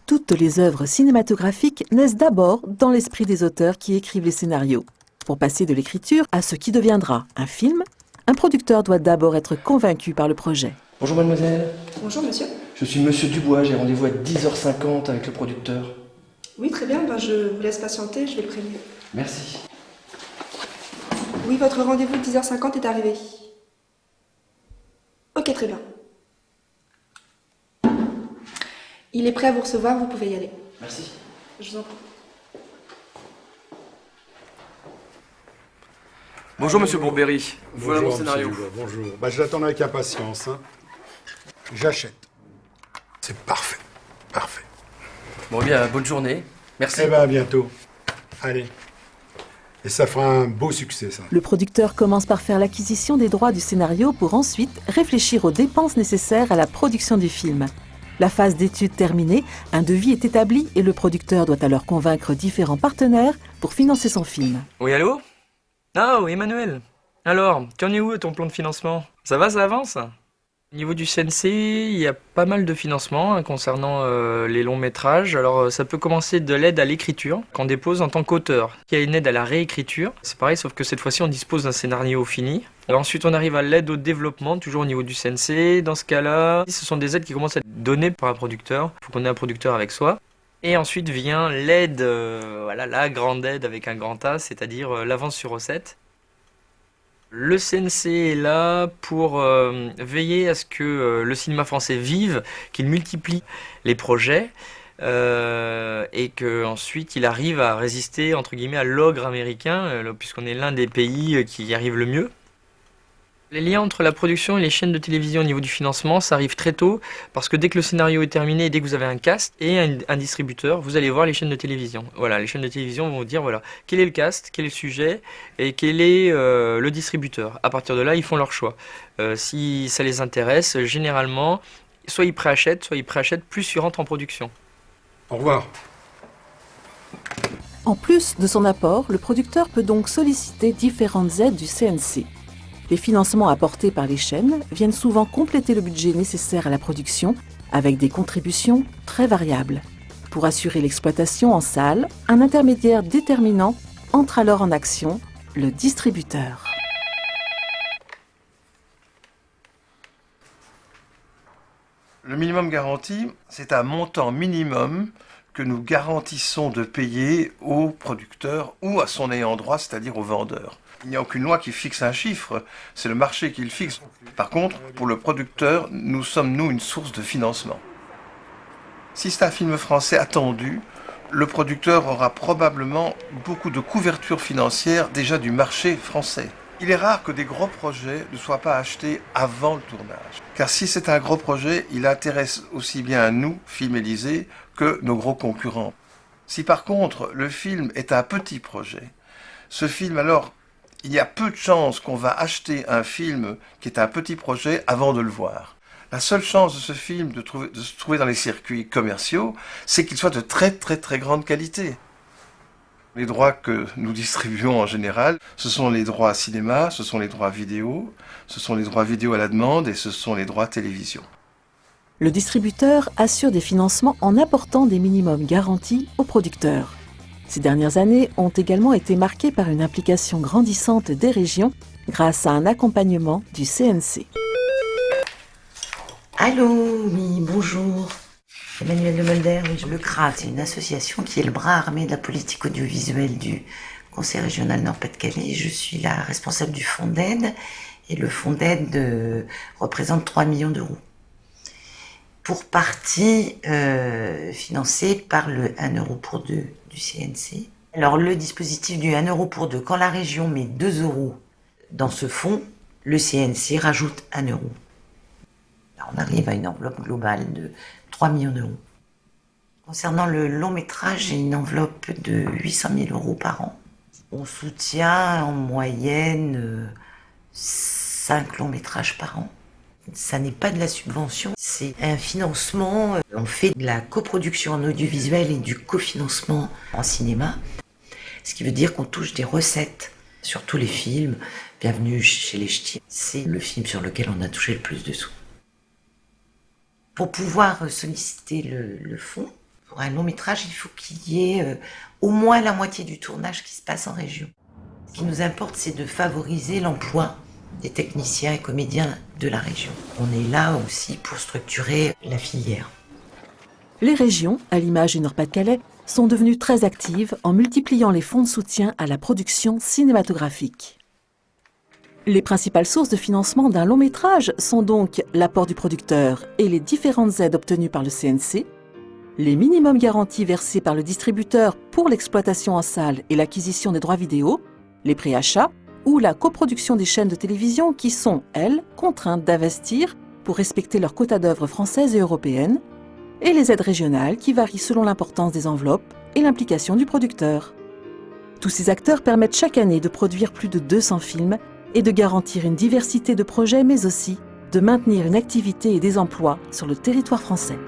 Toutes les œuvres cinématographiques naissent d'abord dans l'esprit des auteurs qui écrivent les scénarios. Pour passer de l'écriture à ce qui deviendra un film, un producteur doit d'abord être convaincu par le projet. Bonjour mademoiselle. Bonjour monsieur. Je suis monsieur Dubois, j'ai rendez-vous à 10h50 avec le producteur. Oui, très bien, je vous laisse patienter, je vais le prévenir. Merci. Oui, votre rendez-vous de 10h50 est arrivé. Ok, très bien. Il est prêt à vous recevoir, vous pouvez y aller. Merci. Je vous en prie. Bonjour monsieur Bourberry, voilà mon Bonjour, scénario. monsieur Dubois, bonjour. Je l'attends avec impatience. Hein. J'achète. C'est parfait. Parfait. Bon bien, bonne journée. Merci. Eh bien, à bientôt. Allez. Et ça fera un beau succès, ça. Le producteur commence par faire l'acquisition des droits du scénario pour ensuite réfléchir aux dépenses nécessaires à la production du film. La phase d'étude terminée, un devis est établi et le producteur doit alors convaincre différents partenaires pour financer son film. Oui, allô? Ah oui, Emmanuel. Alors, tu en es où ton plan de financement? Ça va, ça avance? Au niveau du CNC, il y a pas mal de financements concernant les longs métrages. Alors, ça peut commencer de l'aide à l'écriture, qu'on dépose en tant qu'auteur. Il y a une aide à la réécriture. C'est pareil, sauf que cette fois-ci, on dispose d'un scénario fini. Alors ensuite, on arrive à l'aide au développement, toujours au niveau du CNC. Dans ce cas-là, ce sont des aides qui commencent à être données par un producteur. Il faut qu'on ait un producteur avec soi. Et ensuite vient l'aide, voilà, la grande aide avec un grand A, c'est-à-dire l'avance sur recette. Le CNC est là pour veiller à ce que le cinéma français vive, qu'il multiplie les projets et qu'ensuite il arrive à résister entre guillemets à l'ogre américain, puisqu'on est l'un des pays qui y arrive le mieux. Les liens entre la production et les chaînes de télévision au niveau du financement, ça arrive très tôt, parce que dès que le scénario est terminé, dès que vous avez un cast et un distributeur, vous allez voir les chaînes de télévision. Voilà, les chaînes de télévision vont vous dire, voilà, quel est le cast, quel est le sujet, et quel est le distributeur. À partir de là, ils font leur choix. Si ça les intéresse, généralement, soit ils préachètent, plus ils rentrent en production. Au revoir. En plus de son apport, le producteur peut donc solliciter différentes aides du CNC. Les financements apportés par les chaînes viennent souvent compléter le budget nécessaire à la production avec des contributions très variables. Pour assurer l'exploitation en salle, un intermédiaire déterminant entre alors en action, le distributeur. Le minimum garanti, c'est un montant minimum que nous garantissons de payer au producteur ou à son ayant droit, c'est-à-dire au vendeur. Il n'y a aucune loi qui fixe un chiffre, c'est le marché qui le fixe. Par contre, pour le producteur, nous sommes, une source de financement. Si c'est un film français attendu, le producteur aura probablement beaucoup de couverture financière déjà du marché français. Il est rare que des gros projets ne soient pas achetés avant le tournage. Car si c'est un gros projet, il intéresse aussi bien à nous, Film Élysée, que nos gros concurrents. Si par contre le film est un petit projet, ce film alors, il y a peu de chances qu'on va acheter un film qui est un petit projet avant de le voir. La seule chance de ce film de se trouver dans les circuits commerciaux, c'est qu'il soit de très très très grande qualité. Les droits que nous distribuons en général, ce sont les droits cinéma, ce sont les droits vidéo, ce sont les droits vidéo à la demande et ce sont les droits télévision. Le distributeur assure des financements en apportant des minimums garantis aux producteurs. Ces dernières années ont également été marquées par une implication grandissante des régions grâce à un accompagnement du CNC. Allô, oui, bonjour. Emmanuel de Mulder, oui, le CRA, c'est une association qui est le bras armé de la politique audiovisuelle du Conseil régional Nord-Pas-de-Calais. Je suis la responsable du fonds d'aide et le fonds d'aide représente 3 millions d'euros. Pour partie financée par le 1 euro pour 2 du CNC. Alors le dispositif du 1 euro pour 2, quand la région met 2 euros dans ce fonds, le CNC rajoute 1 euro. Alors, on arrive à une enveloppe globale de 3 millions d'euros. Concernant le long métrage, j'ai une enveloppe de 800 000 euros par an. On soutient en moyenne 5 longs métrages par an. Ça n'est pas de la subvention, c'est un financement. On fait de la coproduction en audiovisuel et du cofinancement en cinéma. Ce qui veut dire qu'on touche des recettes sur tous les films. Bienvenue chez les Ch'tis. C'est le film sur lequel on a touché le plus de sous. Pour pouvoir solliciter le fonds, Pour un long métrage, il faut qu'il y ait au moins la moitié du tournage qui se passe en région. Ce qui nous importe, c'est de favoriser l'emploi des techniciens et comédiens de la région. On est là aussi pour structurer la filière. Les régions, à l'image du Nord-Pas-de-Calais, sont devenues très actives en multipliant les fonds de soutien à la production cinématographique. Les principales sources de financement d'un long métrage sont donc l'apport du producteur et les différentes aides obtenues par le CNC, les minimums garantis versés par le distributeur pour l'exploitation en salle et l'acquisition des droits vidéo, les préachats ou la coproduction des chaînes de télévision qui sont, elles, contraintes d'investir pour respecter leur quota d'œuvres françaises et européennes, et les aides régionales qui varient selon l'importance des enveloppes et l'implication du producteur. Tous ces acteurs permettent chaque année de produire plus de 200 films et de garantir une diversité de projets, mais aussi de maintenir une activité et des emplois sur le territoire français.